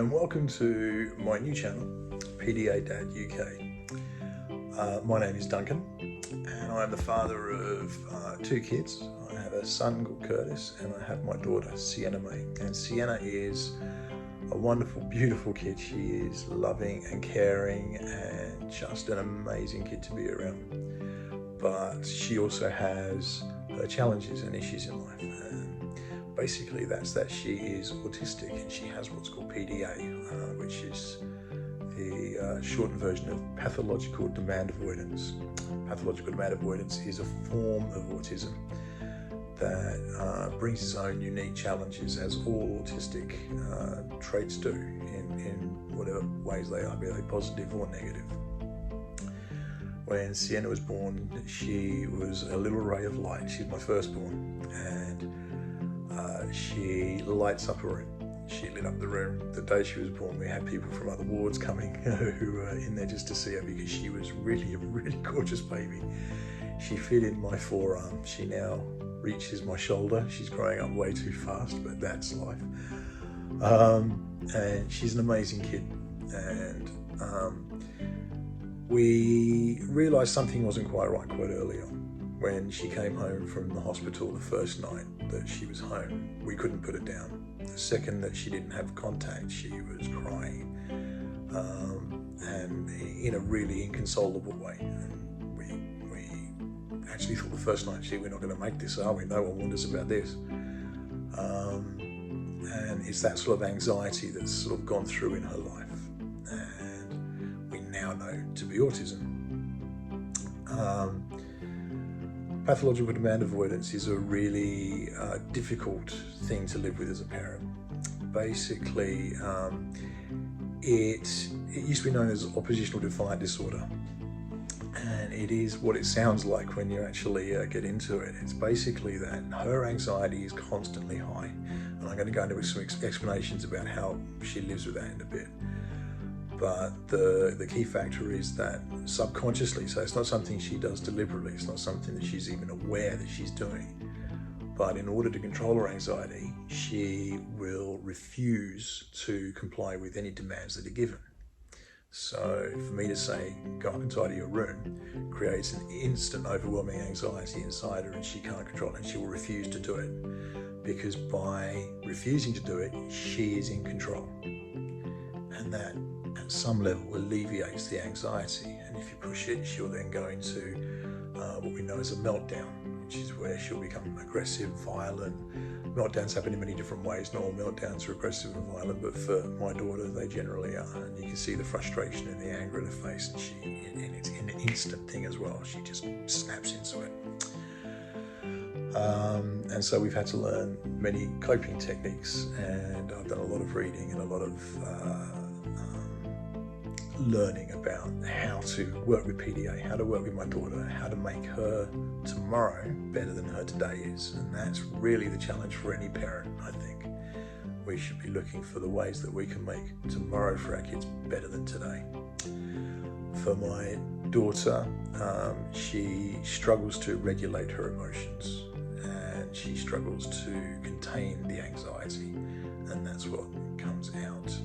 and welcome to my new channel, PDA Dad UK. My name is Duncan and I'm the father of two kids. I have a son called Curtis and I have my daughter Sienna May. And Sienna is a wonderful, beautiful kid. She is loving and caring and just an amazing kid to be around. But she also has her challenges and issues in life. Basically, that's that she is autistic and she has what's called PDA, which is the shortened version of Pathological Demand Avoidance. Pathological Demand Avoidance is a form of autism that brings its own unique challenges, as all autistic traits do, in whatever ways they are, be they positive or negative. When Sienna was born, she was a little ray of light. She's my firstborn, and she lights up a room. She lit up the room. The day she was born, we had people from other wards coming who were in there just to see her because she was really a really gorgeous baby. She fit in my forearm. She now reaches my shoulder. She's growing up way too fast, but that's life. And she's an amazing kid. And we realised something wasn't quite right quite early on. When she came home from the hospital the first night that she was home, we couldn't put her down. The second that she didn't have contact, she was crying, and in a really inconsolable way. And we actually thought the first night, gee, we're not going to make this, are we? No one warned us about this. And it's that sort of anxiety that's sort of gone through in her life, and we now know to be autism. Pathological demand avoidance is a really difficult thing to live with as a parent. Basically, it used to be known as oppositional defiant disorder, and it is what it sounds like when you actually get into it. It's basically that her anxiety is constantly high, and I'm going to go into some explanations about how she lives with that in a bit. But the key factor is that subconsciously, so it's not something she does deliberately, it's not something that she's even aware that she's doing, but in order to control her anxiety, she will refuse to comply with any demands that are given. So for me to say, go up and tidy your room, creates an instant overwhelming anxiety inside her, and she can't control it, and she will refuse to do it, because by refusing to do it, she is in control. And that at some level alleviates the anxiety, and if you push it, she'll then go into what we know as a meltdown, which is where she'll become aggressive, violent. Meltdowns happen in many different ways. Not all meltdowns are aggressive and violent, but for my daughter they generally are, and you can see the frustration and the anger in her face, and it's an instant thing as well. She just snaps into it. And so we've had to learn many coping techniques, and I've done a lot of reading and a lot of learning about how to work with PDA, how to work with my daughter, how to make her tomorrow better than her today is. And that's really the challenge for any parent, I think. We should be looking for the ways that we can make tomorrow for our kids better than today. For my daughter, she struggles to regulate her emotions, and she struggles to contain the anxiety, and that's what comes out.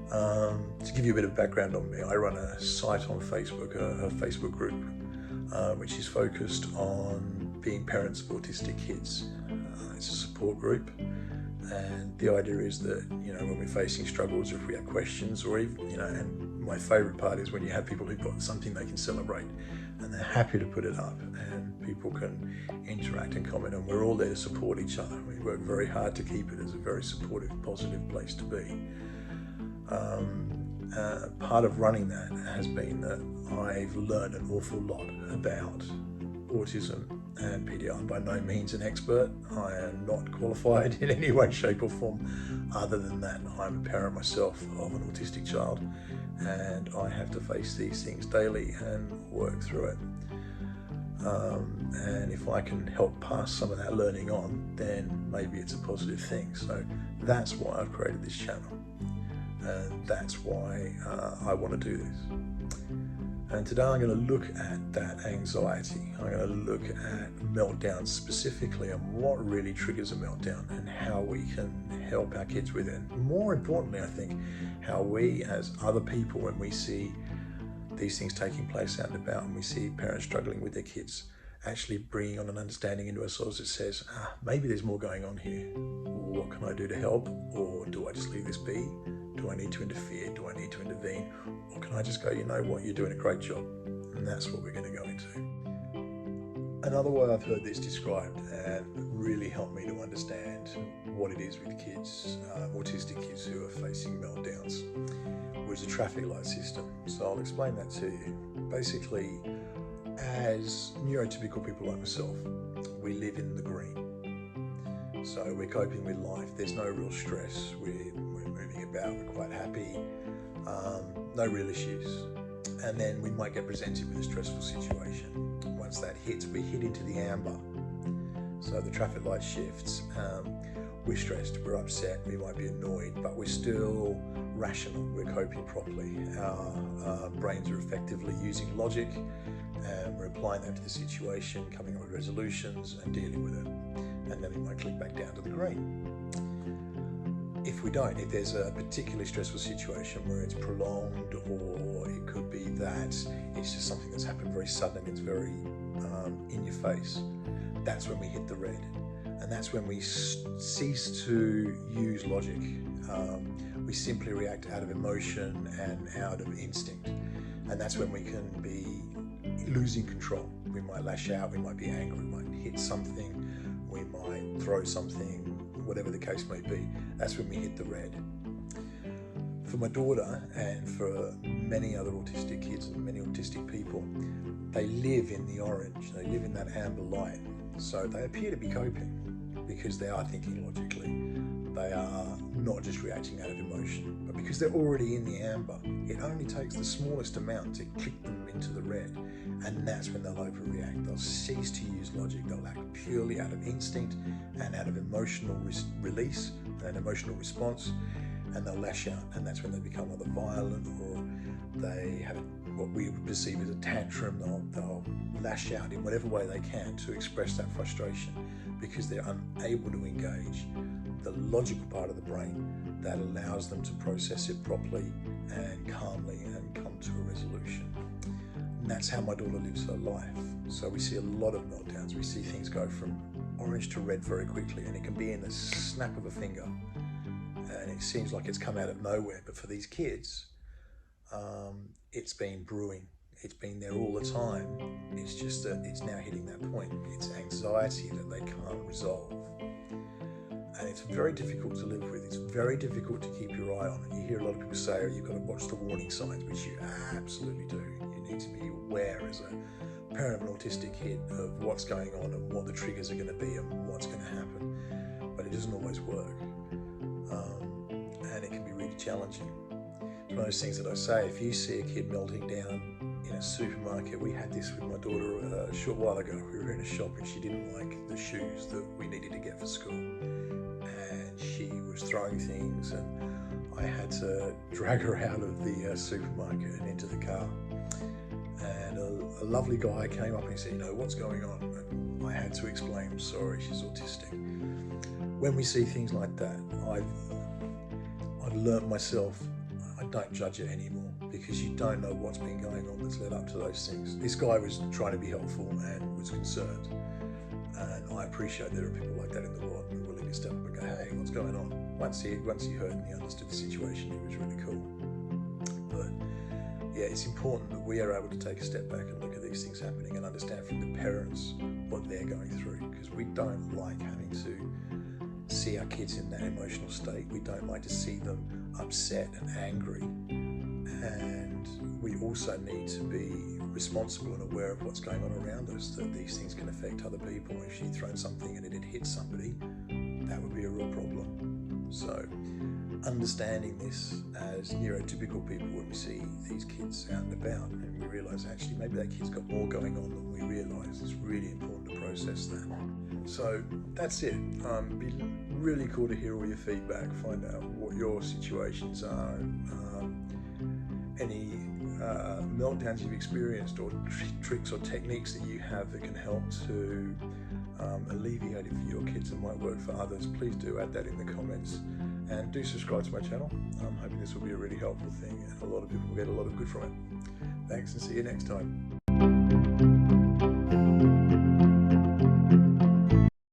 To give you a bit of background on me, I run a site on Facebook, a Facebook group, which is focused on being parents of autistic kids. It's a support group, and the idea is that, when we're facing struggles, or if we have questions, or even, and my favourite part is when you have people who've got something they can celebrate, and they're happy to put it up, and people can interact and comment, and we're all there to support each other. We work very hard to keep it as a very supportive, positive place to be. Part of running that has been that I've learned an awful lot about autism and PDA. I'm by no means an expert. I am not qualified in any way, shape or form, other than that I'm a parent myself of an autistic child, and I have to face these things daily and work through it. And if I can help pass some of that learning on, then maybe it's a positive thing. So that's why I've created this channel. And that's why I want to do this. And today I'm going to look at that anxiety. I'm going to look at meltdowns specifically and what really triggers a meltdown and how we can help our kids with it. More importantly, I think, how we as other people, when we see these things taking place out and about and we see parents struggling with their kids, actually bringing on an understanding into ourselves that says, maybe there's more going on here. What can I do to help? Or do I just leave this be? Do I need to interfere? Do I need to intervene? Or can I just go, you know what, you're doing a great job? And that's what we're going to go into. Another way I've heard this described and really helped me to understand what it is with kids, autistic kids who are facing meltdowns, was a traffic light system. So I'll explain that to you. Basically, as neurotypical people like myself, we live in the green. So we're coping with life. There's no real stress. We're moving about. We're quite happy. No real issues. And then we might get presented with a stressful situation. Once that hits, we hit into the amber. So the traffic light shifts. We're stressed. We're upset. We might be annoyed, but we're still rational. We're coping properly. Our brains are effectively using logic, and we're applying that to the situation, coming up with resolutions and dealing with it. And then we might click back down to the green. If we don't, if there's a particularly stressful situation where it's prolonged, or it could be that it's just something that's happened very sudden, it's very in your face, that's when we hit the red. And that's when we cease to use logic. We simply react out of emotion and out of instinct. And that's when we can be losing control. We might lash out, we might be angry, we might hit something, we might throw something, whatever the case may be. That's when we hit the red. For my daughter and for many other autistic kids and many autistic people, they live in the orange, they live in that amber light. So they appear to be coping because they are thinking logically. They are not just reacting out of emotion, but because they're already in the amber, it only takes the smallest amount to kick them into the red, and that's when they'll overreact. They'll cease to use logic. They'll act purely out of instinct and out of emotional release and emotional response, and they'll lash out, and that's when they become either violent or they have what we would perceive as a tantrum. They'll lash out in whatever way they can to express that frustration because they're unable to engage the logical part of the brain that allows them to process it properly and calmly and come to a resolution. And that's how my daughter lives her life. So we see a lot of meltdowns. We see things go from orange to red very quickly, and it can be in the snap of a finger. And it seems like it's come out of nowhere. But for these kids, it's been brewing. It's been there all the time. It's just that it's now hitting that point. It's anxiety that they can't resolve. And it's very difficult to live with. It's very difficult to keep your eye on it. You hear a lot of people say, oh, you've got to watch the warning signs, which you absolutely do. You need to be aware as a parent of an autistic kid of what's going on and what the triggers are going to be and what's going to happen. But it doesn't always work. And it can be really challenging. It's one of those things that I say, if you see a kid melting down in a supermarket, we had this with my daughter a short while ago. We were in a shop and she didn't like the shoes that we needed to get for school. And she was throwing things and I had to drag her out of the supermarket and into the car. And a lovely guy came up and he said, you know, what's going on? And I had to explain, I'm sorry, she's autistic. When we see things like that, I've learnt myself, I don't judge it anymore because you don't know what's been going on that's led up to those things. This guy was trying to be helpful and was concerned. And I appreciate there are people like that in the world who are willing to step up and go, hey, what's going on? Once he heard and he understood the situation, it was really cool. But yeah, it's important that we are able to take a step back and look at these things happening and understand from the parents what they're going through, because we don't like having to see our kids in that emotional state. We don't like to see them upset and angry. And we also need to be responsible and aware of what's going on around us, that these things can affect other people. If she'd thrown something and it had hit somebody, that would be a real problem. So understanding this as neurotypical people, when we see these kids out and about and we realise actually maybe that kid's got more going on than we realise, it's really important to process that. So that's it. It'd be really cool to hear all your feedback, find out what your situations are, any meltdowns you've experienced, or tricks or techniques that you have that can help to alleviate it for your kids and might work for others, please do add that in the comments, and do subscribe to my channel. I'm hoping this will be a really helpful thing and a lot of people will get a lot of good from it. Thanks, and see you next time.